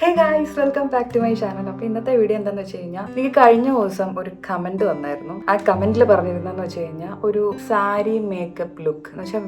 Hey guys, welcome back to my channel. അപ്പോൾ ഇന്നത്തെ video എന്താണെന്ന് വെച്ച് കഴിഞ്ഞാൽ, എനിക്ക് കഴിഞ്ഞ ദിവസം ഒരു കമന്റ് വന്നായിരുന്നു. ആ കമന്റിൽ പറഞ്ഞിരുന്നെന്ന് വെച്ച് കഴിഞ്ഞാൽ, ഒരു സാരി മേക്കപ്പ് ലുക്ക് എന്ന് വെച്ചാൽ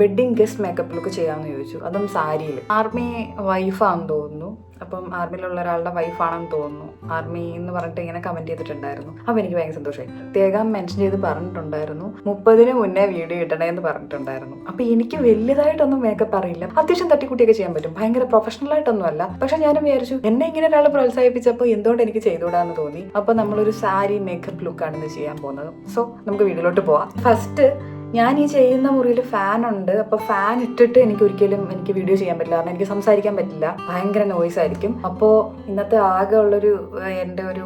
വെഡ്ഡിങ് ഗസ്റ്റ് മേക്കപ്പ് ലുക്ക് ചെയ്യാമെന്ന് ചോദിച്ചു. അതും സാരിയിൽ. ആർമി വൈഫാണെന്ന് തോന്നുന്നു. അപ്പം ആർമിയിലുള്ള ഒരാളുടെ വൈഫാണെന്ന് തോന്നുന്നു. ആർമി എന്ന് പറഞ്ഞിട്ട് ഇങ്ങനെ കമന്റ് ചെയ്തിട്ടുണ്ടായിരുന്നു. അപ്പോൾ എനിക്ക് ഭയങ്കര സന്തോഷമായി. പ്രത്യേകം മെൻഷൻ ചെയ്ത് പറഞ്ഞിട്ടുണ്ടായിരുന്നു 30-ന് മുന്നേ വീഡിയോ ഇടണേ എന്ന് പറഞ്ഞിട്ടുണ്ടായിരുന്നു. അപ്പോൾ എനിക്ക് വലിയതായിട്ടൊന്നും മേക്കപ്പ് അറിയില്ല. അത്യാവശ്യം തട്ടിക്കുട്ടിയൊക്കെ ചെയ്യാൻ പറ്റും. ഭയങ്കര പ്രൊഫഷണൽ ആയിട്ടൊന്നും അല്ല. പക്ഷെ ഞാനും വിചാരിച്ചു, എന്നെ ഇങ്ങനെ ഒരാൾ പ്രോത്സാഹിപ്പിച്ചപ്പോൾ എന്തുകൊണ്ട് എനിക്ക് ചെയ്തുകൂടാന്ന് തോന്നി. അപ്പോൾ നമ്മളൊരു സാരി മേക്കപ്പ് ലുക്കാണ് ഇന്ന് ചെയ്യാൻ പോകുന്നത്. സോ നമുക്ക് വീഡിയോയിലോട്ട് പോവാം. ഫസ്റ്റ്, ഞാൻ ഈ ചെയ്യുന്ന മുറിയിൽ ഫാൻ ഉണ്ട്. അപ്പോൾ ഫാൻ ഇട്ടിട്ട് എനിക്ക് വീഡിയോ ചെയ്യാൻ പറ്റില്ല. കാരണം എനിക്ക് സംസാരിക്കാൻ പറ്റില്ല. ഭയങ്കര നോയ്സ് ആയിരിക്കും. അപ്പോൾ ഇന്നത്തെ ആകെ ഉള്ളൊരു എൻ്റെ ഒരു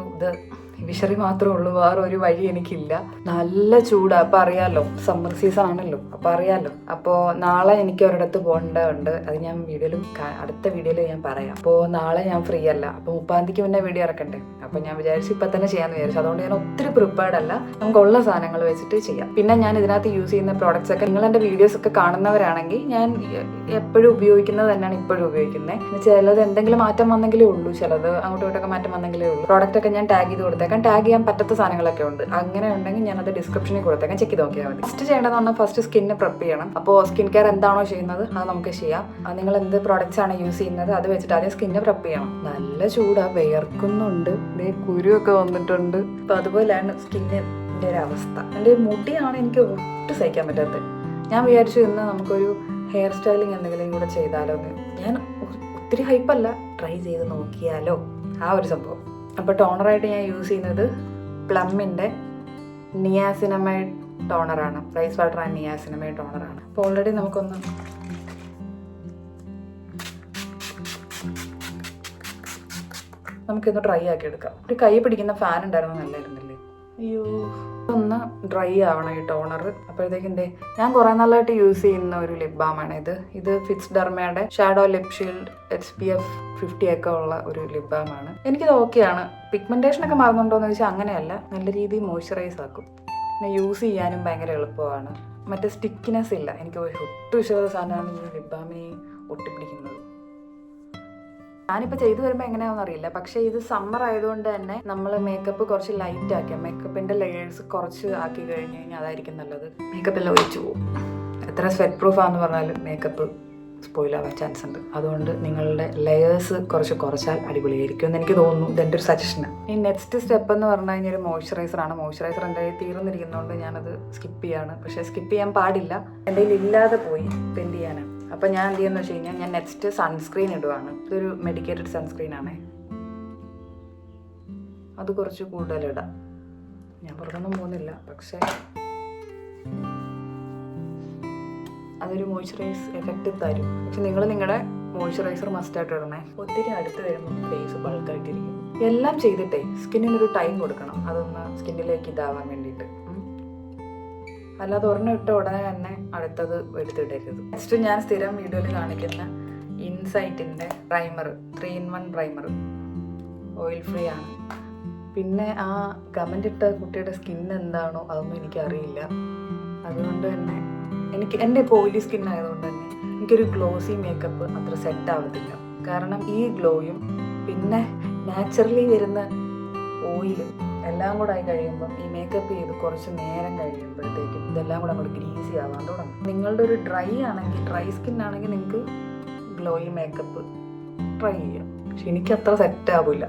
വിഷറി മാത്രമേ ഉള്ളൂ. വേറെ ഒരു വഴി എനിക്കില്ല. നല്ല ചൂടാ. അപ്പം അറിയാലോ, സമ്മർ സീസൺ ആണല്ലോ. അപ്പം അറിയാലോ. അപ്പോൾ നാളെ എനിക്ക് ഒരിടത്ത് പോകേണ്ടതുണ്ട്. അത് ഞാൻ അടുത്ത വീഡിയോയിൽ ഞാൻ പറയാം. അപ്പോൾ നാളെ ഞാൻ ഫ്രീ അല്ല. അപ്പോൾ 30-ന് മുന്നേ വീഡിയോ ഇറക്കണ്ടേ. അപ്പോൾ ഞാൻ വിചാരിച്ചു ഇപ്പം തന്നെ ചെയ്യാമെന്ന് വിചാരിച്ചു. അതുകൊണ്ട് ഞാൻ ഒത്തിരി പ്രിപ്പയർഡ് അല്ല. നമുക്കുള്ള സാധനങ്ങൾ വെച്ചിട്ട് ചെയ്യാം. പിന്നെ ഞാൻ ഇതിനകത്ത് യൂസ് ചെയ്യുന്ന പ്രോഡക്റ്റ്സ് ഒക്കെ നിങ്ങൾ എൻ്റെ വീഡിയോസ് ഒക്കെ കാണുന്നവരാണെങ്കിൽ ഞാൻ എപ്പോഴും ഉപയോഗിക്കുന്നത് തന്നെയാണ് ഇപ്പോഴും ഉപയോഗിക്കുന്നത്. ചിലത് എന്തെങ്കിലും മാറ്റം വന്നെങ്കിലേ ഉള്ളൂ. ചിലത് അങ്ങോട്ടും ഇങ്ങോട്ടൊക്കെ മാറ്റം വന്നെങ്കിലേ ഉള്ളൂ. പ്രോഡക്റ്റ് ഒക്കെ ഞാൻ ടാഗ് ചെയ്ത് കൊടുത്തേക്കാം. ടാഗ് ചെയ്യാൻ പറ്റാത്ത സാധനങ്ങളൊക്കെ ഉണ്ട്. അങ്ങനെ ഉണ്ടെങ്കിൽ ഞാനത് ഡിസ്ക്രിപ്ഷനിൽ കൊടുത്തേക്കാം. ചെക്ക് ചെയ്ത് നോക്കിയാൽ മതി. ഫസ്റ്റ് ചെയ്യേണ്ടതെന്ന് പറഞ്ഞാൽ ഫസ്റ്റ് സ്കിന്നെ പ്രെപ്പ് ചെയ്യണം. അപ്പോൾ സ്കിൻ കെയർ എന്താണോ ചെയ്യുന്നത് അത് നമുക്ക് ചെയ്യാം. നിങ്ങൾ എന്ത് പ്രോഡക്റ്റ്സ് ആണ് യൂസ് ചെയ്യുന്നത് അത് വെച്ചിട്ട് ആദ്യം സ്കിന്നെ പ്രെപ്പ് ചെയ്യണം. നല്ല ചൂടാ, വിയർക്കുന്നുണ്ട്, കുരുവൊക്കെ വന്നിട്ടുണ്ട്. അപ്പം അതുപോലെയാണ് സ്കിന്നിൻ്റെ ഒരു അവസ്ഥ. എൻ്റെ മുടിയാണ് എനിക്ക് ഒട്ടും സഹിക്കാൻ പറ്റാത്തത്. ഞാൻ വിചാരിച്ചു ഇന്ന് നമുക്കൊരു ഹെയർ സ്റ്റൈലിങ് എന്തെങ്കിലും കൂടെ ചെയ്താലോ എന്ന്. ഞാൻ ഒത്തിരി ഹൈപ്പല്ല, ട്രൈ ചെയ്ത് നോക്കിയാലോ ആ ഒരു സംഭവം. അപ്പോൾ ടോണറായിട്ട് ഞാൻ യൂസ് ചെയ്യുന്നത് പ്ലമ്മിൻ്റെ നിയാസിനമൈഡ് ടോണറാണ്. റൈസ് വാട്ടർ ആൻഡ് നിയാസിനമൈഡ് ടോണറാണ്. അപ്പോൾ ഓൾറെഡി നമുക്കൊന്ന് നമുക്കിന്ന് ഡ്രൈ ആക്കി എടുക്കാം. ഒരു കൈ പിടിക്കുന്ന ഫാൻ ഉണ്ടായിരുന്നു, നല്ലായിരുന്നില്ലേ? അയ്യോ, ഒന്ന് ഡ്രൈ ആവണം ഈ ടോണർ. അപ്പോഴത്തേക്കും ഞാൻ കുറേ നാളായിട്ട് യൂസ് ചെയ്യുന്ന ഒരു ലിപ് ബാമാണ് ഇത് ഫിറ്റ്സ് ഡെർമയുടെ ഷാഡോ ലിപ് ഷീൽഡ് SPF 50 ഒക്കെ ഉള്ള ഒരു ലിപ് ബാമാണ്. എനിക്കിത് ഓക്കെയാണ്. പിഗ്മെന്റേഷൻ ഒക്കെ മാറുന്നുണ്ടോ എന്ന് ചോദിച്ചാൽ അങ്ങനെയല്ല. നല്ല രീതിയിൽ മോയ്സ്ചറൈസ് ആക്കും. പിന്നെ യൂസ് ചെയ്യാനും ഭയങ്കര എളുപ്പമാണ്. മറ്റേ സ്റ്റിക്കിനെസ് ഇല്ല. എനിക്ക് ഒട്ടും ഇഷ്ടമുള്ള സാധനമാണ് ഈ ലിപ് ബാമിനെ ഒട്ടിപ്പിടിക്കുന്നത്. ഞാനിപ്പോൾ ചെയ്തു വരുമ്പോൾ എങ്ങനെയാണെന്ന് അറിയില്ല. പക്ഷേ ഇത് സമ്മർ ആയതുകൊണ്ട് തന്നെ നമ്മൾ മേക്കപ്പ് കുറച്ച് ലൈറ്റ് ആക്കിയാൽ, മേക്കപ്പിൻ്റെ ലെയേഴ്സ് കുറച്ച് ആക്കി കഴിഞ്ഞ് കഴിഞ്ഞാൽ അതായിരിക്കും നല്ലത്. മേക്കപ്പ് എല്ലാം ഒഴിച്ചു പോകും. എത്ര സ്വെറ്റ് പ്രൂഫാന്ന് പറഞ്ഞാലും മേക്കപ്പ് സ്പോയിലാവാൻ ചാൻസ് ഉണ്ട്. അതുകൊണ്ട് നിങ്ങളുടെ ലെയേഴ്സ് കുറച്ചാൽ അടിപൊളിയായിരിക്കും എന്ന് എനിക്ക് തോന്നുന്നു. ഇതെൻ്റെ ഒരു സജഷനാണ്. ഈ നെക്സ്റ്റ് സ്റ്റെപ്പ് എന്ന് പറഞ്ഞു കഴിഞ്ഞാൽ ഒരു മോയ്സ്ചറൈസറാണ്. മോയ്സ്ചറൈസർ എൻ്റെ കയ്യിൽ തീർന്നിരിക്കുന്നതുകൊണ്ട് ഞാനത് സ്കിപ്പ് ചെയ്യാണ്. പക്ഷേ സ്കിപ്പ് ചെയ്യാൻ പാടില്ല. എൻ്റെ കയ്യിൽ ഇല്ലാതെ പോയി, ഇപ്പം എന്ത് ചെയ്യാനാണ്. അപ്പം ഞാൻ എന്ത് ചെയ്യുന്നത് വെച്ച് കഴിഞ്ഞാൽ ഞാൻ നെക്സ്റ്റ് സൺസ്ക്രീൻ ഇടുവാണ്. ഇതൊരു മെഡിക്കേറ്റഡ് സൺസ്ക്രീനാണേ. അത് കുറച്ച് കൂടുതലിടാം. ഞാൻ പുറത്തൊന്നും പോകുന്നില്ല, പക്ഷേ അതൊരു മോയ്സ്ചറൈസ് എഫക്റ്റ് തരും. പക്ഷെ നിങ്ങൾ നിങ്ങളുടെ മോയ്സ്ചറൈസർ മസ്റ്റായിട്ട് ഇടണേ. ഒത്തിരി അടുത്ത് വരുമ്പോൾ ഫേസ് ബൾക്കായിട്ടിരിക്കും. എല്ലാം ചെയ്തിട്ടേ സ്കിന്നിനൊരു ടൈം കൊടുക്കണം. അതൊന്ന് സ്കിന്നിലേക്ക് ഇതാവാൻ വേണ്ടിയിട്ട്. അല്ലാതെ ഒരെണ്ണം ഇട്ട ഉടനെ തന്നെ അടുത്തത് എടുത്തിടരുത്. നെക്സ്റ്റ് ഞാൻ സ്ഥിരം വീഡിയോയിൽ കാണിക്കുന്ന ഇൻസൈറ്റിൻ്റെ primer, 3-in-1 primer, oil free ആണ്. പിന്നെ ആ കമൻ്റ് ഇട്ട കുട്ടിയുടെ സ്കിൻ എന്താണോ അതൊന്നും എനിക്കറിയില്ല. അതുകൊണ്ട് തന്നെ എൻ്റെ ഇപ്പോൾ ഓയിലി സ്കിൻ ആയതുകൊണ്ട് തന്നെ എനിക്കൊരു ഗ്ലോസി മേക്കപ്പ് അത്ര സെറ്റ് ആവത്തില്ല. കാരണം ഈ ഗ്ലോയും പിന്നെ നാച്ചുറലി വരുന്ന ഓയിലും എല്ലാം കൂടെ ആയി കഴിയുമ്പം ഈ മേക്കപ്പ് ചെയ്ത് കുറച്ച് നേരം കഴിയുമ്പോഴത്തേക്കും ഇതെല്ലാം കൂടെ അങ്ങോട്ട് ഗ്രീസി ആവാൻ തുടങ്ങും. നിങ്ങളുടെ ഒരു ഡ്രൈ സ്കിൻ ആണെങ്കിൽ നിങ്ങൾക്ക് ഗ്ലോയി മേക്കപ്പ് ട്രൈ ചെയ്യാം. പക്ഷെ എനിക്കത്ര സെറ്റ് ആവില്ല.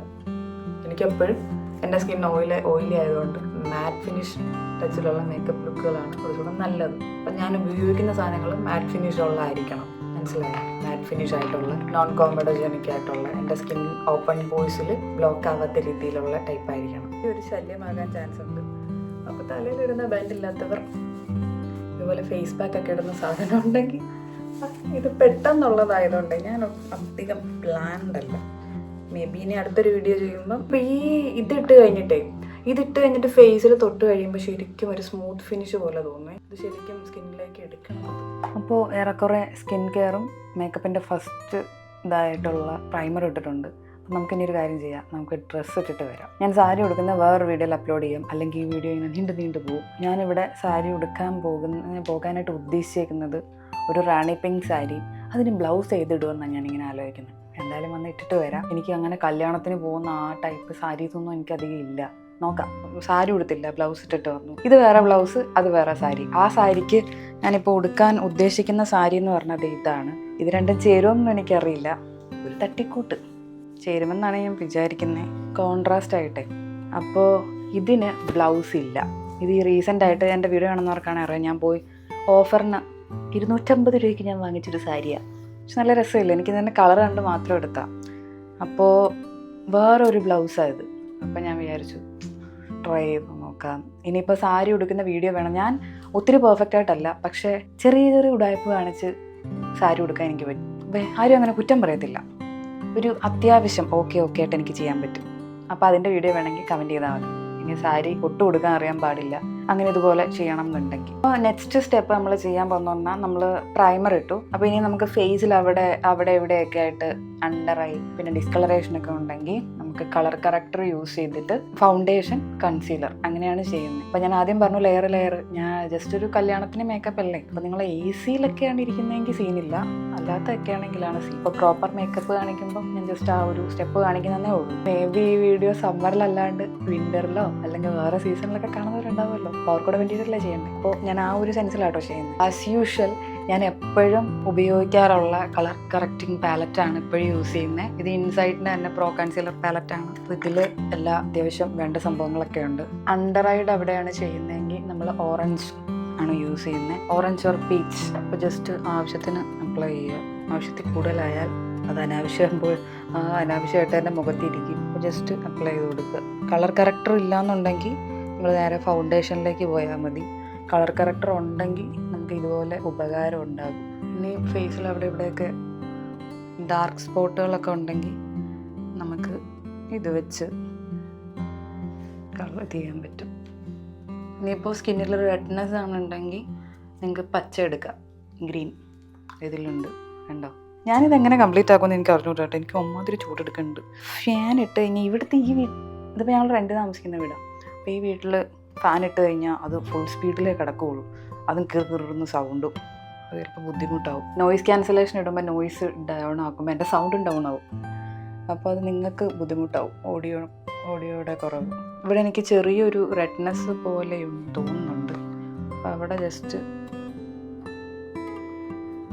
എനിക്കെപ്പോഴും എൻ്റെ സ്കിൻ ഓയിലി ആയതുകൊണ്ട് മാറ്റ് ഫിനിഷ് ടച്ചിലുള്ള മേക്കപ്പ് ലുക്കുകളാണ് കുറച്ചുകൂടെ നല്ലത്. അപ്പം ഞാൻ ഉപയോഗിക്കുന്ന സാധനങ്ങൾ മാറ്റ് ഫിനിഷ് ഉള്ളതായിരിക്കണം. മനസ്സിലായോ? മാറ്റ് ഫിനിഷ് ആയിട്ടുള്ള, നോൺ കോമഡോജനിക് ആയിട്ടുള്ള, എൻ്റെ സ്കിൻ ഓപ്പൺ പോയ്സിൽ ബ്ലോക്ക് ആവാത്ത രീതിയിലുള്ള ടൈപ്പ് ആയിരിക്കണം. ഈ ഒരു ശല്യമാകാൻ ചാൻസ് ഉണ്ട്. അപ്പോൾ തലയിലിടുന്ന ബാൻഡ് ഇല്ലാത്തവർ ഇതുപോലെ ഫേസ് പാക്ക് ഒക്കെ ഇടുന്ന സാധനം ഉണ്ടെങ്കിൽ, ഇത് പെട്ടെന്നുള്ളതായതുകൊണ്ട് ഞാൻ അധികം പ്ലാൻഡ് അല്ല. മേ ബി ഇനി അടുത്തൊരു വീഡിയോ ചെയ്യുമ്പം ഇതിട്ട് കഴിഞ്ഞിട്ട് ഫേസിൽ തൊട്ട് കഴിയുമ്പോൾ ശരിക്കും ഒരു സ്മൂത്ത് ഫിനിഷ് പോലെ തോന്നുന്നു. ഇത് ശരിക്കും സ്കിന്നിലേക്ക് എടുക്കണം. അപ്പോൾ ഏറെക്കുറെ സ്കിൻ കെയറും മേക്കപ്പിൻ്റെ ഫസ്റ്റ് ഇതായിട്ടുള്ള പ്രൈമർ ഇട്ടിട്ടുണ്ട്. അപ്പം നമുക്കിനി ഒരു കാര്യം ചെയ്യാം. നമുക്ക് ഡ്രസ്സ് ഇട്ടിട്ട് വരാം. ഞാൻ സാരി ഉടുക്കുന്ന വേറൊരു വീഡിയോയിൽ അപ്ലോഡ് ചെയ്യാം. അല്ലെങ്കിൽ ഈ വീഡിയോ ഇങ്ങനെ നീണ്ടു പോകും. ഞാനിവിടെ സാരി പോകാനായിട്ട് ഉദ്ദേശിച്ചേക്കുന്നത് ഒരു റാണി പിങ്ക് സാരി. അതിന് ബ്ലൗസ് ചെയ്തിടുമെന്നാണ് ഞാനിങ്ങനെ ആലോചിക്കുന്നത്. എന്തായാലും വന്ന് ഇട്ടിട്ട് വരാം. എനിക്ക് അങ്ങനെ കല്യാണത്തിന് പോകുന്ന ആ ടൈപ്പ് സാരീസൊന്നും എനിക്കധികം ഇല്ല. നോക്കാം. സാരി ഉടുത്തില്ല, ബ്ലൗസ് ഇട്ടിട്ട് വന്നു. ഇത് വേറെ ബ്ലൗസ്, അത് വേറെ സാരി. ആ സാരിക്ക് ഞാനിപ്പോൾ ഉടുക്കാൻ ഉദ്ദേശിക്കുന്ന സാരി എന്ന് പറഞ്ഞത് ഇതാണ്. ഇത് രണ്ടും ചേരുമെന്നൊന്നും എനിക്കറിയില്ല. ഒരു തട്ടിക്കൂട്ട് ചേരുമെന്നാണ് ഞാൻ വിചാരിക്കുന്നത്, കോൺട്രാസ്റ്റ് ആയിട്ട്. അപ്പോൾ ഇതിന് ബ്ലൗസ് ഇല്ല. ഇത് ഈ റീസെൻ്റ് ആയിട്ട് എൻ്റെ വീഡിയോ കാണുന്നവർക്കാണ് അറിയാം, ഞാൻ പോയി ഓഫറിന് 250 രൂപയ്ക്ക് ഞാൻ വാങ്ങിച്ചൊരു സാരിയാണ്. പക്ഷെ നല്ല രസമില്ല, എനിക്ക് ഇതിൻ്റെ കളർ കണ്ട് മാത്രം എടുത്താൽ. അപ്പോൾ വേറൊരു ബ്ലൗസാണ് ഇത്. അപ്പോൾ ഞാൻ വിചാരിച്ചു ട്രൈ ചെയ്ത് നോക്കാം. ഇനിയിപ്പോൾ സാരി ഉടുക്കുന്ന വീഡിയോ വേണം. ഞാൻ ഒത്തിരി പെർഫെക്റ്റ് ആയിട്ടല്ല, പക്ഷേ ചെറിയ ചെറിയ ഉടായ്പ കാണിച്ച് സാരി ഉടുക്കാൻ എനിക്ക് പറ്റും. ആരും അങ്ങനെ കുറ്റം പറയത്തില്ല. ഒരു അത്യാവശ്യം ഓക്കെ ആയിട്ട് എനിക്ക് ചെയ്യാൻ പറ്റും. അപ്പോൾ അതിൻ്റെ വീഡിയോ വേണമെങ്കിൽ കമൻറ്റ് ചെയ്താൽ മതി. ഇനി സാരി ഒട്ടും കൊടുക്കാൻ അറിയാൻ പാടില്ല, അങ്ങനെ ഇതുപോലെ ചെയ്യണം എന്നുണ്ടെങ്കിൽ. അപ്പോൾ നെക്സ്റ്റ് സ്റ്റെപ്പ് നമ്മൾ ചെയ്യാൻ പോകുന്ന നമ്മൾ പ്രൈമർ ഇട്ടു. അപ്പോൾ ഇനി നമുക്ക് ഫേസിൽ അവിടെ ഇവിടെയൊക്കെ ആയിട്ട് അണ്ടർ ഐ പിന്നെ ഡിസ്കളറേഷനൊക്കെ ഉണ്ടെങ്കിൽ നമുക്ക് കളർ കറക്റ്റർ യൂസ് ചെയ്തിട്ട് ഫൗണ്ടേഷൻ കൺസീലർ അങ്ങനെയാണ് ചെയ്യുന്നത്. അപ്പോൾ ഞാൻ ആദ്യം പറഞ്ഞു ലെയർ. ഞാൻ ജസ്റ്റ് ഒരു കല്യാണത്തിന് മേക്കപ്പ് അല്ലേ. അപ്പോൾ നിങ്ങൾ AC-ലൊക്കെയാണ് ഇരിക്കുന്നതെങ്കിൽ സീനില്ല, അല്ലാത്തൊക്കെ ആണെങ്കിലാണ് സീൻ. ഇപ്പോൾ പ്രോപ്പർ മേക്കപ്പ് കാണിക്കുമ്പോൾ ഞാൻ ജസ്റ്റ് ആ ഒരു സ്റ്റെപ്പ് കാണിക്കുന്നതേ ഉള്ളൂ. മേ ബി ഈ വീഡിയോ സമ്മറിലല്ലാണ്ട് വിൻ്ററിലോ അല്ലെങ്കിൽ വേറെ സീസണിലൊക്കെ കാണുന്നവരുണ്ടാവുമല്ലോ, അപ്പോൾ അവർക്കൂടെ വേണ്ടിയിട്ടല്ലേ ചെയ്യേണ്ടത്. അപ്പോൾ ഞാൻ ആ ഒരു സെൻസിലാട്ടോ ചെയ്യുന്നത്. ആസ് യൂഷ്വൽ ഞാൻ എപ്പോഴും ഉപയോഗിക്കാറുള്ള കളർ കറക്റ്റിംഗ് പാലറ്റാണ് ഇപ്പോഴും യൂസ് ചെയ്യുന്നത്. ഇത് ഇൻസൈറ്റിൻ്റെ തന്നെ പ്രോ കൺസീലർ പാലറ്റാണ്. അപ്പോൾ ഇതിൽ എല്ലാ അത്യാവശ്യം വേണ്ട സംഭവങ്ങളൊക്കെ ഉണ്ട്. അണ്ടർ ഐയുടെ അവിടെയാണ് ചെയ്യുന്നതെങ്കിൽ നമ്മൾ ഓറഞ്ച് ആണ് യൂസ് ചെയ്യുന്നത്, ഓറഞ്ച് ഓർ പീച്ച്. അപ്പോൾ ജസ്റ്റ് ആവശ്യത്തിന് അപ്ലൈ ചെയ്യുക. ആവശ്യത്തിൽ കൂടുതലായാൽ അത് അനാവശ്യമായിട്ട് തന്നെ മുഖത്തിരിക്കും. അപ്പോൾ ജസ്റ്റ് അപ്ലൈ ചെയ്ത് കൊടുക്കുക. കളർ കറക്റ്റർ ഇല്ലയെന്നുണ്ടെങ്കിൽ നിങ്ങൾ നേരെ ഫൗണ്ടേഷനിലേക്ക് പോയാൽ മതി. കളർ കറക്റ്റർ ഉണ്ടെങ്കിൽ നമുക്ക് ഇതുപോലെ ഉപകാരം ഉണ്ടാകും. ഇനി ഫേസിൽ അവിടെ ഇവിടെയൊക്കെ ഡാർക്ക് സ്പോട്ടുകളൊക്കെ ഉണ്ടെങ്കിൽ നമുക്ക് ഇത് വെച്ച് കളർ ചെയ്യാൻ പറ്റും. ഇനിയിപ്പോൾ സ്കിന്നിൽ റെഡ്നെസ് ആണെന്നുണ്ടെങ്കിൽ നിങ്ങൾക്ക് പച്ച എടുക്കാം, ഗ്രീൻ ഇതിലുണ്ട്, കണ്ടോ. ഞാനിതെങ്ങനെ കംപ്ലീറ്റ് ആക്കുമെന്ന് എനിക്ക് അറിഞ്ഞൂട്ടോ. എനിക്ക് ഒന്നാമതൊരു ചൂടെടുക്കുന്നുണ്ട്. ഫാൻ ഇട്ട് കഴിഞ്ഞാൽ ഇവിടുത്തെ ഇതിപ്പോൾ ഞങ്ങൾ റെൻ്റ് താമസിക്കുന്ന വീടാണ്. അപ്പോൾ ഈ വീട്ടിൽ ഫാൻ ഇട്ട് കഴിഞ്ഞാൽ അത് ഫുൾ സ്പീഡിലേ കിടക്കുകയുള്ളൂ. അതും കിറുകിറുന്ന് സൗണ്ടും, അത് ചിലപ്പോൾ ബുദ്ധിമുട്ടാവും. നോയിസ് ക്യാൻസലേഷൻ ഇടുമ്പോൾ നോയിസ് ഡൗൺ ആക്കുമ്പോൾ എൻ്റെ സൗണ്ടും ഡൗൺ ആവും. അപ്പോൾ അത് നിങ്ങൾക്ക് ബുദ്ധിമുട്ടാവും, ഓഡിയോയുടെ കുറവ്. ഇവിടെ എനിക്ക് ചെറിയൊരു റെഡ്നെസ് പോലെ തോന്നുന്നുണ്ട്. അപ്പോൾ അവിടെ ജസ്റ്റ്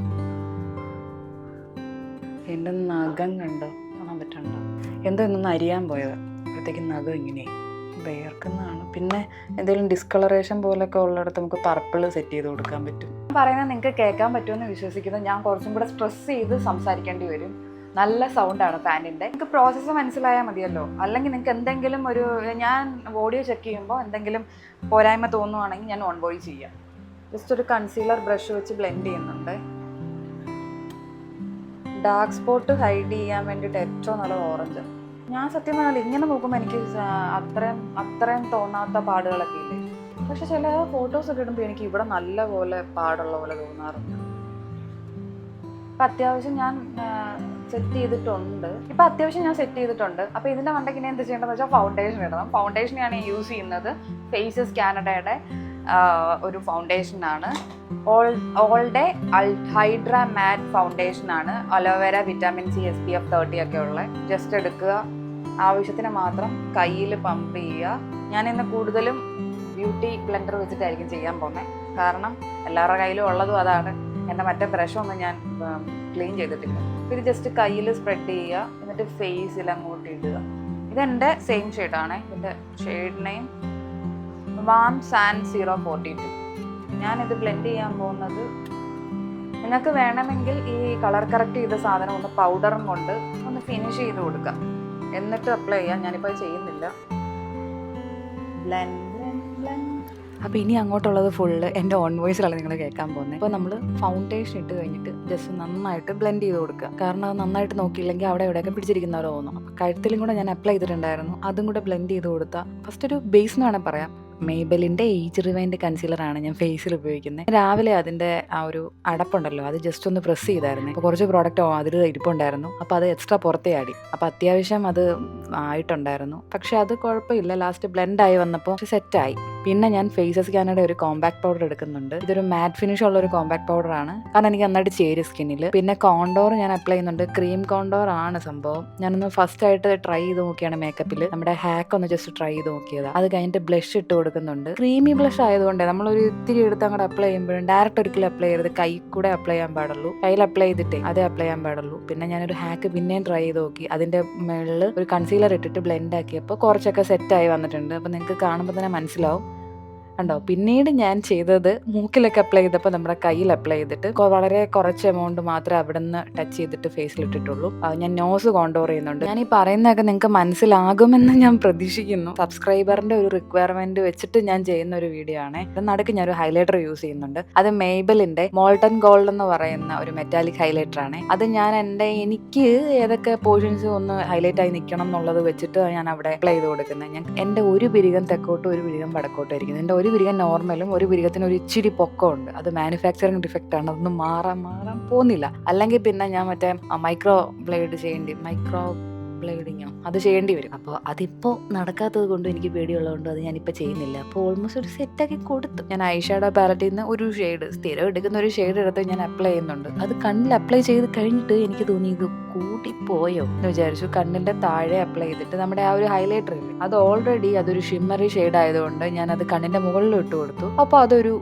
എൻ്റെ നഖം കണ്ടോ, കാണാൻ പറ്റുന്നുണ്ടോ, എന്തോ ഇന്നൊന്ന് അരിയാൻ പോയത്. അപ്പോഴത്തേക്കും നഖം ഇങ്ങനെ വേർക്കുന്നതാണ്. പിന്നെ എന്തെങ്കിലും ഡിസ്കളറേഷൻ പോലൊക്കെ ഉള്ളിടത്ത് നമുക്ക് പർപ്പിൾ സെറ്റ് ചെയ്ത് കൊടുക്കാൻ പറ്റും. പറയുന്നത് നിങ്ങൾക്ക് കേൾക്കാൻ പറ്റുമെന്ന് വിശ്വസിക്കുന്നത്. ഞാൻ കുറച്ചും കൂടെ സ്ട്രെസ് ചെയ്ത് സംസാരിക്കേണ്ടി വരും. നല്ല സൗണ്ടാണ് ഫാനിൻ്റെ. നിങ്ങൾക്ക് പ്രോസസ്സ് മനസ്സിലായാൽ മതിയല്ലോ. അല്ലെങ്കിൽ നിങ്ങൾക്ക് എന്തെങ്കിലും ഞാൻ ഓഡിയോ ചെക്ക് ചെയ്യുമ്പോൾ എന്തെങ്കിലും പോരായ്മ തോന്നുവാണെങ്കിൽ ഞാൻ ഓൺ വോയിസ് ചെയ്യാം. ജസ്റ്റ് ഒരു കൺസീലർ ബ്രഷ് വെച്ച് ബ്ലെൻഡ് ചെയ്യുന്നുണ്ട്. ഡാർക്ക് സ്പോട്ട് ഹൈഡ് ചെയ്യാൻ വേണ്ടിയിട്ട് ഏറ്റവും നല്ല ഓറഞ്ച്. ഞാൻ സത്യം പറഞ്ഞാൽ ഇങ്ങനെ നോക്കുമ്പോൾ എനിക്ക് അത്രയും തോന്നാത്ത പാടുകളൊക്കെ ഇല്ലേ. പക്ഷെ ചില ഫോട്ടോസൊക്കെ ഇടുമ്പോൾ എനിക്ക് ഇവിടെ നല്ല പോലെ പാടുള്ള പോലെ തോന്നാറുണ്ട്. ഇപ്പം അത്യാവശ്യം ഞാൻ സെറ്റ് ചെയ്തിട്ടുണ്ട്. അപ്പോൾ ഇതിൻ്റെ മണ്ടയ്ക്ക് ഇനി എന്ത് ചെയ്യേണ്ടതെന്ന് വെച്ചാൽ ഫൗണ്ടേഷൻ ഇടണം. ഫൗണ്ടേഷൻ ഞാൻ യൂസ് ചെയ്യുന്നത് ഫേസസ് കാനഡയുടെ ഒരു ഫൗണ്ടേഷനാണ്. ഓൾ ഡേ ഹൈഡ്ര മാറ്റ് ഫൗണ്ടേഷനാണ്. അലോവേര, വിറ്റാമിൻ സി, SPF 30 ഒക്കെ ഉള്ള. ജസ്റ്റ് എടുക്കുക, ആവശ്യത്തിന് മാത്രം കയ്യിൽ പമ്പ് ചെയ്യുക. ഞാനിന്ന് കൂടുതലും ബ്യൂട്ടി ബ്ലെൻഡർ വെച്ചിട്ടായിരിക്കും ചെയ്യാൻ പോകുന്നത്. കാരണം എല്ലാവരുടെ കയ്യിലും ഉള്ളതും അതാണ്. എൻ്റെ മറ്റേ ബ്രഷൊന്നും ഞാൻ ക്ലീൻ ചെയ്തിട്ടില്ല. ഇത് ജസ്റ്റ് കയ്യിൽ സ്പ്രെഡ് ചെയ്യുക, എന്നിട്ട് ഫേസിൽ അങ്ങോട്ട് ഇടുക. ഇതെൻ്റെ സെയിം ഷെയ്ഡാണ്. ഇതിൻ്റെ ഷെയ്ഡ് നെയിം വാം സാൻഡ് 042. ഞാനിത് ബ്ലെൻഡ് ചെയ്യാൻ പോകുന്നത്, നിങ്ങൾക്ക് വേണമെങ്കിൽ ഈ കളർ കറക്റ്റ് ചെയ്ത സാധനം ഒന്ന് പൗഡറും കൊണ്ട് ഒന്ന് ഫിനിഷ് ചെയ്ത് കൊടുക്കാം, എന്നിട്ട് അപ്ലൈ ചെയ്യാം. ഞാനിപ്പോൾ ചെയ്യുന്നില്ല. അപ്പോൾ ഇനി അങ്ങോട്ടുള്ളത് ഫുള്ള് എൻ്റെ ഓൺ വോയിസിലാണ് നിങ്ങൾ കേൾക്കാൻ പോകുന്നത്. അപ്പോൾ നമ്മൾ ഫൗണ്ടേഷൻ ഇട്ട് കഴിഞ്ഞിട്ട് ജസ്റ്റ് നന്നായിട്ട് ബ്ലെൻഡ് ചെയ്ത് കൊടുക്കുക. കാരണം അത് നന്നായിട്ട് നോക്കിയില്ലെങ്കിൽ അവിടെ എവിടെയൊക്കെ പിടിച്ചിരിക്കുന്നവരോ തോന്നും. അപ്പോൾ കഴുത്തിലും കൂടെ ഞാൻ അപ്ലൈ ചെയ്തിട്ടുണ്ടായിരുന്നു, അതും കൂടെ ബ്ലെൻഡ് ചെയ്ത് കൊടുത്താൽ ഫസ്റ്റ് ഒരു ബേസ് എന്ന് വേണമെങ്കിൽ പറയാം. മേബലിൻ്റെ ഏജ് റിവൈൻഡ് കൺസീലറാണ് ഞാൻ ഫേസിൽ ഉപയോഗിക്കുന്നത്. രാവിലെ അതിൻ്റെ ആ ഒരു അടപ്പുണ്ടല്ലോ, അത് ജസ്റ്റ് ഒന്ന് പ്രസ് ചെയ്തായിരുന്നു. അപ്പോൾ കുറച്ച് പ്രോഡക്റ്റ് അതിൽ ഇരിപ്പുണ്ടായിരുന്നു. അപ്പോൾ അത് എക്സ്ട്രാ പുറത്തേ ആടി. അപ്പോൾ അത്യാവശ്യം അത് ആയിട്ടുണ്ടായിരുന്നു. പക്ഷെ അത് കുഴപ്പമില്ല, ലാസ്റ്റ് ബ്ലെൻഡായി വന്നപ്പോൾ സെറ്റായി. പിന്നെ ഞാൻ ഫേസസ് കാനഡ ഒരു കോമ്പാക്ട് പൗഡർ എടുക്കുന്നുണ്ട്. ഇതൊരു മാറ്റ് ഫിനിഷ് ഉള്ള ഒരു കോമ്പാക്ട് പൗഡർ ആണ്, കാരണം എനിക്ക് നന്നായിട്ട് ചേരും സ്കിന്നിൽ. പിന്നെ കോണ്ടോർ ഞാൻ അപ്ലൈ ചെയ്യുന്നുണ്ട്. ക്രീം കോണ്ടോർ ആണ് സംഭവം. ഞാനൊന്ന് ഫസ്റ്റ് ആയിട്ട് ട്രൈ ചെയ്ത് നോക്കിയാണ് മേക്കപ്പിൽ. നമ്മുടെ ഹാക്ക് ഒന്ന് ജസ്റ്റ് ട്രൈ ചെയ്ത് നോക്കിയതാണ്. അത് കഴിഞ്ഞിട്ട് ബ്ലഷ് ഇട്ട് കൊടുക്കുന്നുണ്ട്. ക്രീമി ബ്ലഷ് ആയതുകൊണ്ട് നമ്മളൊരു ഇത്തിരി എടുത്ത് അങ്ങോട്ട് അപ്ലൈ ചെയ്യുമ്പോഴും ഡയറക്റ്റ് ഒരിക്കലും അപ്ലൈ ചെയ്യരുത്, കൈ കൂടെ അപ്ലൈ ചെയ്യാൻ പാടുള്ളൂ. കയ്യിൽ അപ്ലൈ ചെയ്തിട്ടേ അതേ അപ്ലൈ ചെയ്യാൻ പാടുള്ളൂ. പിന്നെ ഞാനൊരു ഹാക്ക് പിന്നെയും ട്രൈ ചെയ്ത് നോക്കി. അതിന്റെ മുകളിൽ ഒരു കൺസീലർ ഇട്ടിട്ട് ബ്ലെൻഡ് ആക്കിയപ്പോൾ കുറച്ചൊക്കെ സെറ്റായി വന്നിട്ടുണ്ട്. അപ്പോൾ നിങ്ങൾക്ക് കാണുമ്പോൾ തന്നെ മനസ്സിലാവും ഉണ്ടോ. പിന്നീട് ഞാൻ ചെയ്തത് മൂക്കിലൊക്കെ അപ്ലൈ ചെയ്തപ്പോൾ നമ്മുടെ കയ്യിൽ അപ്ലൈ ചെയ്തിട്ട് വളരെ കുറച്ച് എമൗണ്ട് മാത്രമേ അവിടെ നിന്ന് ടച്ച് ചെയ്തിട്ട് ഫേസിൽ ഇട്ടിട്ടുള്ളൂ. ഞാൻ നോസ് കോണ്ടോർ ചെയ്യുന്നുണ്ട്. ഞാൻ ഈ പറയുന്നതൊക്കെ നിങ്ങൾക്ക് മനസ്സിലാകുമെന്ന് ഞാൻ പ്രതീക്ഷിക്കുന്നു. സബ്സ്ക്രൈബറിന്റെ ഒരു റിക്വയർമെന്റ് വെച്ചിട്ട് ഞാൻ ചെയ്യുന്ന ഒരു വീഡിയോ ആണ്. നടുക്ക് ഞാൻ ഒരു ഹൈലൈറ്റർ യൂസ് ചെയ്യുന്നുണ്ട്. അത് മെയ്ബലിന്റെ മോൾട്ടൺ ഗോൾഡ് എന്ന് പറയുന്ന ഒരു മെറ്റാലിക് ഹൈലൈറ്റർ ആണ്. അത് ഞാൻ എനിക്ക് ഏതൊക്കെ പോർഷൻസ് ഒന്ന് ഹൈലൈറ്റ് ആയി നിൽക്കണം എന്നുള്ളത് വെച്ചിട്ട് ഞാൻ അവിടെ അപ്ലൈ ചെയ്ത് കൊടുക്കുന്നത്. ഞാൻ എൻ്റെ ഒരു പിരികം തെക്കോട്ടും ഒരു പിരികം വടക്കോട്ടും ആയിരിക്കും. എൻ്റെ ഒരു പിരികം നോർമലും ഒരു പിരികത്തിന് ഒരു ഇച്ചിരി പൊക്കമുണ്ട്. അത് മാനുഫാക്ചറിങ് ഡിഫക്റ്റ് ആണ്. അതൊന്നും മാറാൻ പോകുന്നില്ല. അല്ലെങ്കിൽ പിന്നെ ഞാൻ മറ്റേ മൈക്രോ ബ്ലേഡിങ്ങോ അത് ചെയ്യേണ്ടി വരും. അപ്പോൾ അതിപ്പോൾ നടക്കാത്തത് കൊണ്ട് എനിക്ക് പേടിയുള്ളതുകൊണ്ട് അത് ഞാനിപ്പോൾ ചെയ്യുന്നില്ല. അപ്പോൾ ഓൾമോസ്റ്റ് ഒരു സെറ്റാക്കി കൊടുത്തു. ഞാൻ ഐ ഷാഡോ പാലറ്റിൽ നിന്ന് ഒരു ഷെയ്ഡ്, സ്ഥിരം എടുക്കുന്ന ഒരു ഷെയ്ഡ് എടുത്ത് ഞാൻ അപ്ലൈ ചെയ്യുന്നുണ്ട്. അത് കണ്ണിൽ അപ്ലൈ ചെയ്ത് കഴിഞ്ഞിട്ട് എനിക്ക് തോന്നി ഇത് കൂട്ടിപ്പോയോ എന്ന് വിചാരിച്ചു. കണ്ണിൻ്റെ താഴെ അപ്ലൈ ചെയ്തിട്ട് നമ്മുടെ ആ ഒരു ഹൈലൈറ്റർ ഇല്ലേ, അത് ഓൾറെഡി അതൊരു ഷിമ്മറി ഷെയ്ഡ് ആയതുകൊണ്ട് ഞാൻ അത് കണ്ണിൻ്റെ മുകളിൽ ഇട്ട് കൊടുത്തു. അപ്പോൾ അതൊരു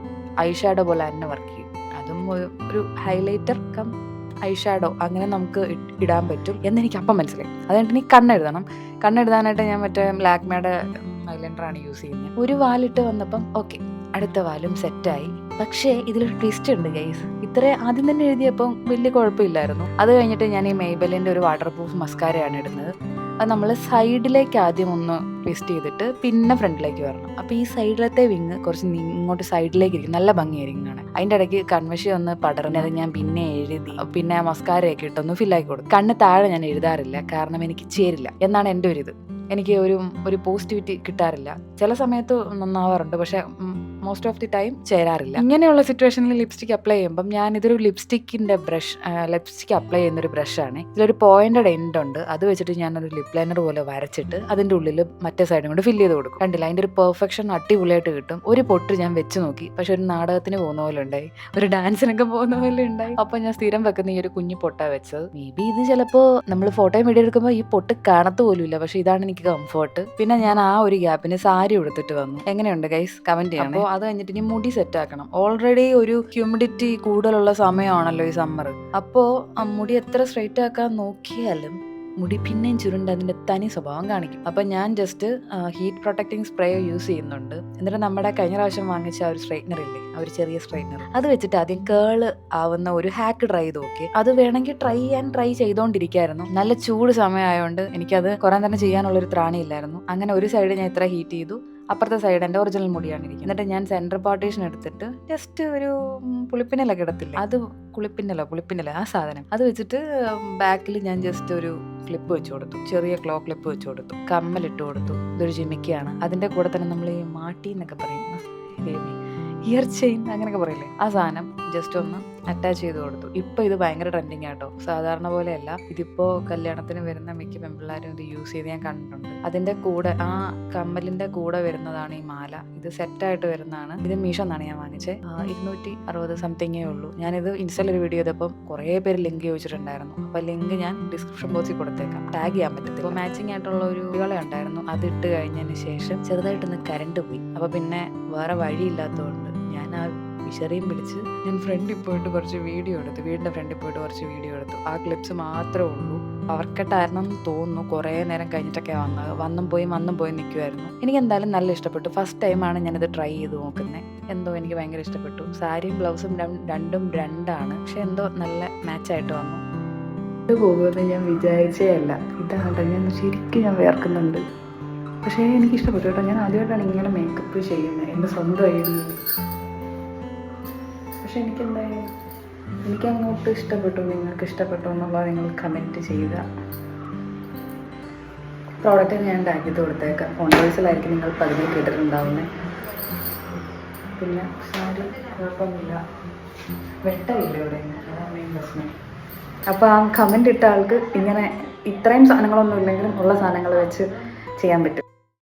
ഐ ഷാഡോ പോലെ തന്നെ വർക്ക് ചെയ്യും. അതും ഒരു ഹൈലൈറ്റർ കം ഐ ഷാഡോ അങ്ങനെ നമുക്ക് ഇടാൻ പറ്റും എന്നെനിക്ക് അപ്പം മനസ്സിലായി. അതുകൊണ്ട് ഇനി കണ്ണെഴുതാനായിട്ട് ഞാൻ മറ്റേ ലാക്മേയുടെ ഐലൈനറാണ് യൂസ് ചെയ്യുന്നത്. ഒരു വാലിട്ട് വന്നപ്പം ഓക്കെ, അടുത്ത വാലും സെറ്റായി. പക്ഷേ ഇതിലൊരു ട്വിസ്റ്റ് ഉണ്ട് ഗൈസ്. ആദ്യം തന്നെ എഴുതിയപ്പം വലിയ കുഴപ്പമില്ലായിരുന്നു. അത് കഴിഞ്ഞിട്ട് ഞാൻ ഈ മെയ്ബലിൻ്റെ ഒരു വാട്ടർ പ്രൂഫ് മസ്കാരയാണ് ഇടുന്നത്. അത് നമ്മൾ സൈഡിലേക്ക് ആദ്യം ഒന്ന് ട്വിസ്റ്റ് ചെയ്തിട്ട് പിന്നെ ഫ്രണ്ടിലേക്ക് വരണം. അപ്പോൾ ഈ സൈഡിലത്തെ വിങ് കുറച്ച് ഇങ്ങോട്ട് സൈഡിലേക്ക് ഇരിക്കും, നല്ല ഭംഗിയായിരിക്കും കാണാൻ. അതിൻ്റെ ഇടയ്ക്ക് കൺവശി ഒന്ന് പടർന്നത് ഞാൻ പിന്നെ എഴുതി, പിന്നെ മസ്കാരയൊക്കെ ഇട്ടൊന്ന് ഫില്ലാക്കി കൊടുക്കും. കണ്ണ് താഴെ ഞാൻ എഴുതാറില്ല, കാരണം എനിക്ക് ചേരില്ല എന്നാണ് എൻ്റെ ഒരു ഇത്. എനിക്ക് ഒരു പോസിറ്റിവിറ്റി കിട്ടാറില്ല. ചില സമയത്ത് നന്നാവാറുണ്ട്, പക്ഷെ മോസ്റ്റ് ഓഫ് ദി ടൈം ചേരാറില്ല. ഇങ്ങനെയുള്ള സിറ്റുവേഷനിൽ ലിപ്സ്റ്റിക് അപ്ലൈ ചെയ്യുമ്പം ഇതൊരു ലിപ്സ്റ്റിക് അപ്ലൈ ചെയ്യുന്നൊരു ബ്രഷാണ്. ഇതിലൊരു പോയിന്റഡ് എൻഡ് ഉണ്ട്. അത് വെച്ചിട്ട് ഞാനൊരു ലിപ് ലൈനർ പോലെ വരച്ചിട്ട് അതിൻ്റെ ഉള്ളിൽ മറ്റേ സൈഡും കൊണ്ട് ഫില്ല് ചെയ്ത് കൊടുക്കും. കണ്ടില്ല, അതിൻ്റെ ഒരു പെർഫെക്ഷൻ അടിപൊളിയായിട്ട് കിട്ടും. ഒരു പൊട്ട് ഞാൻ വെച്ച് നോക്കി, പക്ഷെ ഒരു നാടകത്തിന് പോകുന്ന പോലെ ഉണ്ടായി, ഒരു ഡാൻസിനൊക്കെ പോകുന്ന പോലെ ഉണ്ടായി. അപ്പോൾ ഞാൻ സ്ഥിരം വെക്കുന്ന ഈ ഒരു കുഞ്ഞു പൊട്ടാണ് വെച്ചത്. മേ ബി ഇത് ചിലപ്പോൾ നമ്മൾ ഫോട്ടോയും വീഡിയോ എടുക്കുമ്പോൾ ഈ പൊട്ട് കാണത്ത് പോലും ഇല്ല, പക്ഷെ ഇതാണ് എനിക്ക് കംഫർട്ട്. പിന്നെ ഞാൻ ആ ഒരു ഗ്യാപ്പിന് സാരി ഉടുത്തിട്ട് വന്നു. എങ്ങനെയുണ്ട് ഗൈസ്, കമന്റ് ചെയ്യണം. അപ്പോൾ അത് കഴിഞ്ഞിട്ട് ഇനി മുടി സെറ്റ് ആക്കണം. ഓൾറെഡി ഒരു ഹ്യൂമിഡിറ്റി കൂടുതലുള്ള സമയമാണല്ലോ ഈ സമ്മർ. അപ്പോൾ മുടി എത്ര സ്ട്രെയിറ്റ് ആക്കാൻ നോക്കിയാലും മുടി പിന്നെയും ചുരുണ്ട് അതിൻ്റെ തനി സ്വഭാവം കാണിക്കും. അപ്പം ഞാൻ just heat protecting spray use ചെയ്യുന്നുണ്ട്. എന്നിട്ട് നമ്മുടെ കഴിഞ്ഞ പ്രാവശ്യം വാങ്ങിച്ച ആ ഒരു സ്ട്രൈറ്റ്നർ ഇല്ലേ, ആ ഒരു ചെറിയ സ്ട്രൈറ്റ്നർ, അത് വെച്ചിട്ട് ആദ്യം കേള് ആവുന്ന ഒരു ഹാക്ക് ട്രൈ ചെയ്ത് നോക്കി. അത് വേണമെങ്കിൽ ട്രൈ ചെയ്തുകൊണ്ടിരിക്കുകയായിരുന്നു. നല്ല ചൂട് സമയമായതുകൊണ്ട് എനിക്കത് കുറേ തന്നെ ചെയ്യാനുള്ളൊരു ത്രാണിയില്ലായിരുന്നു. അങ്ങനെ ഒരു സൈഡ് ഞാൻ ഇത്ര ഹീറ്റ് ചെയ്തു, അപ്പുറത്തെ സൈഡ് എൻ്റെ ഒറിജിനൽ മുടിയാണ് ഇരിക്കുന്നത്. എന്നിട്ട് ഞാൻ സെൻറ്റർ പാർട്ടീഷൻ എടുത്തിട്ട് ജസ്റ്റ് ഒരു പുളിപ്പിന്നലൊക്കെ ഇടത്തില്ല, അത് പുളിപ്പിന്നല ആ സാധനം, അത് വെച്ചിട്ട് ബാക്കിൽ ഞാൻ ജസ്റ്റ് ഒരു ക്ലിപ്പ് വെച്ച് കൊടുത്തു, ചെറിയ ക്ലോ ക്ലിപ്പ് വെച്ച് കൊടുത്തു, കമ്മലിട്ട് കൊടുത്തു. ഇതൊരു ജിമിക്കയാണ്. അതിൻ്റെ കൂടെ തന്നെ നമ്മൾ ഈ മാട്ടി എന്നൊക്കെ പറയുന്ന ഇയർ ചെയിൻ അങ്ങനെയൊക്കെ പറയില്ലേ, ആ സാധനം ജസ്റ്റ് ഒന്ന് അറ്റാച്ച് ചെയ്ത് കൊടുത്തു. ഇപ്പോൾ ഇത് ഭയങ്കര ട്രെൻഡിങ് ആട്ടോ. സാധാരണ പോലെയല്ല, ഇതിപ്പോൾ കല്യാണത്തിന് വരുന്ന മിക്ക പെൺപിള്ളേരും ഇത് യൂസ് ചെയ്ത് ഞാൻ കണ്ടിട്ടുണ്ട്. അതിൻ്റെ കൂടെ ആ കമ്മലിൻ്റെ കൂടെ വരുന്നതാണ് ഈ മാല. ഇത് സെറ്റായിട്ട് വരുന്നതാണ്. ഇത് മീഷോ എന്നാണ് ഞാൻ വാങ്ങിച്ചത്. 260 സംതിങ്ങേ ഉള്ളൂ. ഞാനിത് ഇൻസ്റ്റയിൽ ഒരു വീഡിയോ ചെയ്തപ്പം കുറേ പേര് ലിങ്ക് ചോദിച്ചിട്ടുണ്ടായിരുന്നു. അപ്പോൾ ലിങ്ക് ഞാൻ ഡിസ്ക്രിപ്ഷൻ ബോക്സിൽ കൊടുത്തേക്കാം, ടാഗ് ചെയ്യാൻ പറ്റത്തില്ല. അപ്പോൾ മാച്ചിങ് ആയിട്ടുള്ള ഒരു വിള ഉണ്ടായിരുന്നു, അതിട്ട് കഴിഞ്ഞതിന് ശേഷം ചെറുതായിട്ടൊന്ന് കറണ്ട് പോയി. അപ്പോൾ പിന്നെ വേറെ വഴിയില്ലാത്തതുകൊണ്ട് ഞാൻ ആ വിശറിയും പിടിച്ച് ഞാൻ ഫ്രണ്ടിൽ പോയിട്ട് കുറച്ച് വീഡിയോ എടുത്തു, വീടിൻ്റെ ഫ്രണ്ടിൽ പോയിട്ട് കുറച്ച് വീഡിയോ എടുത്തു. ആ ക്ലിപ്സ് മാത്രമേ ഉള്ളൂ. പവർ കട്ടായിരുന്നെന്ന് തോന്നുന്നു. കുറേ നേരം കഴിഞ്ഞിട്ടൊക്കെ വന്നും പോയി നിൽക്കുമായിരുന്നു. എനിക്ക് എന്തായാലും നല്ല ഇഷ്ടപ്പെട്ടു. ഫസ്റ്റ് ടൈമാണ് ഞാനിത് ട്രൈ ചെയ്ത് നോക്കുന്നത്. എന്തോ എനിക്ക് ഭയങ്കര ഇഷ്ടപ്പെട്ടു. സാരിയും ബ്ലൗസും രണ്ടും രണ്ടാണ്, പക്ഷെ എന്തോ നല്ല മാച്ചായിട്ട് വന്നു. ഇത് പോകുമെന്ന് ഞാൻ വിചാരിച്ചേ അല്ല. ഇതാണ് ഞാൻ ശരിക്കും വേർക്കുന്നുണ്ട്, പക്ഷേ എനിക്ക് ഇഷ്ടപ്പെട്ടു കേട്ടോ. ഞാൻ ആദ്യമായിട്ടാണ് ഇങ്ങനെ മേക്കപ്പ് ചെയ്യുന്നത്, എൻ്റെ സ്വന്തം ഐഡിയ. പക്ഷെ എനിക്ക് അങ്ങോട്ട് ഇഷ്ടപ്പെട്ടു. നിങ്ങൾക്ക് ഇഷ്ടപ്പെട്ടു എന്നുള്ളത് നിങ്ങൾ കമൻറ്റ് ചെയ്യുക. പ്രോഡക്റ്റ് ഞാൻ ടാഗ് ചെയ്ത് കൊടുത്തേക്കാം. ഓൺലൈസിലായിരിക്കും നിങ്ങൾ പതിവ് കേട്ടിട്ടുണ്ടാവുന്നത്. പിന്നെ സാരി കുഴപ്പമൊന്നുമില്ല, വെട്ടമില്ല ഇവിടെ, അതാണ് മെയിൻ പ്രശ്നം. അപ്പോൾ ആ കമൻറ്റ് ഇട്ട ആൾക്ക് ഇങ്ങനെ ഇത്രയും സാധനങ്ങളൊന്നും ഇല്ലെങ്കിലും ഉള്ള സാധനങ്ങൾ വെച്ച് ചെയ്യാൻ പറ്റും.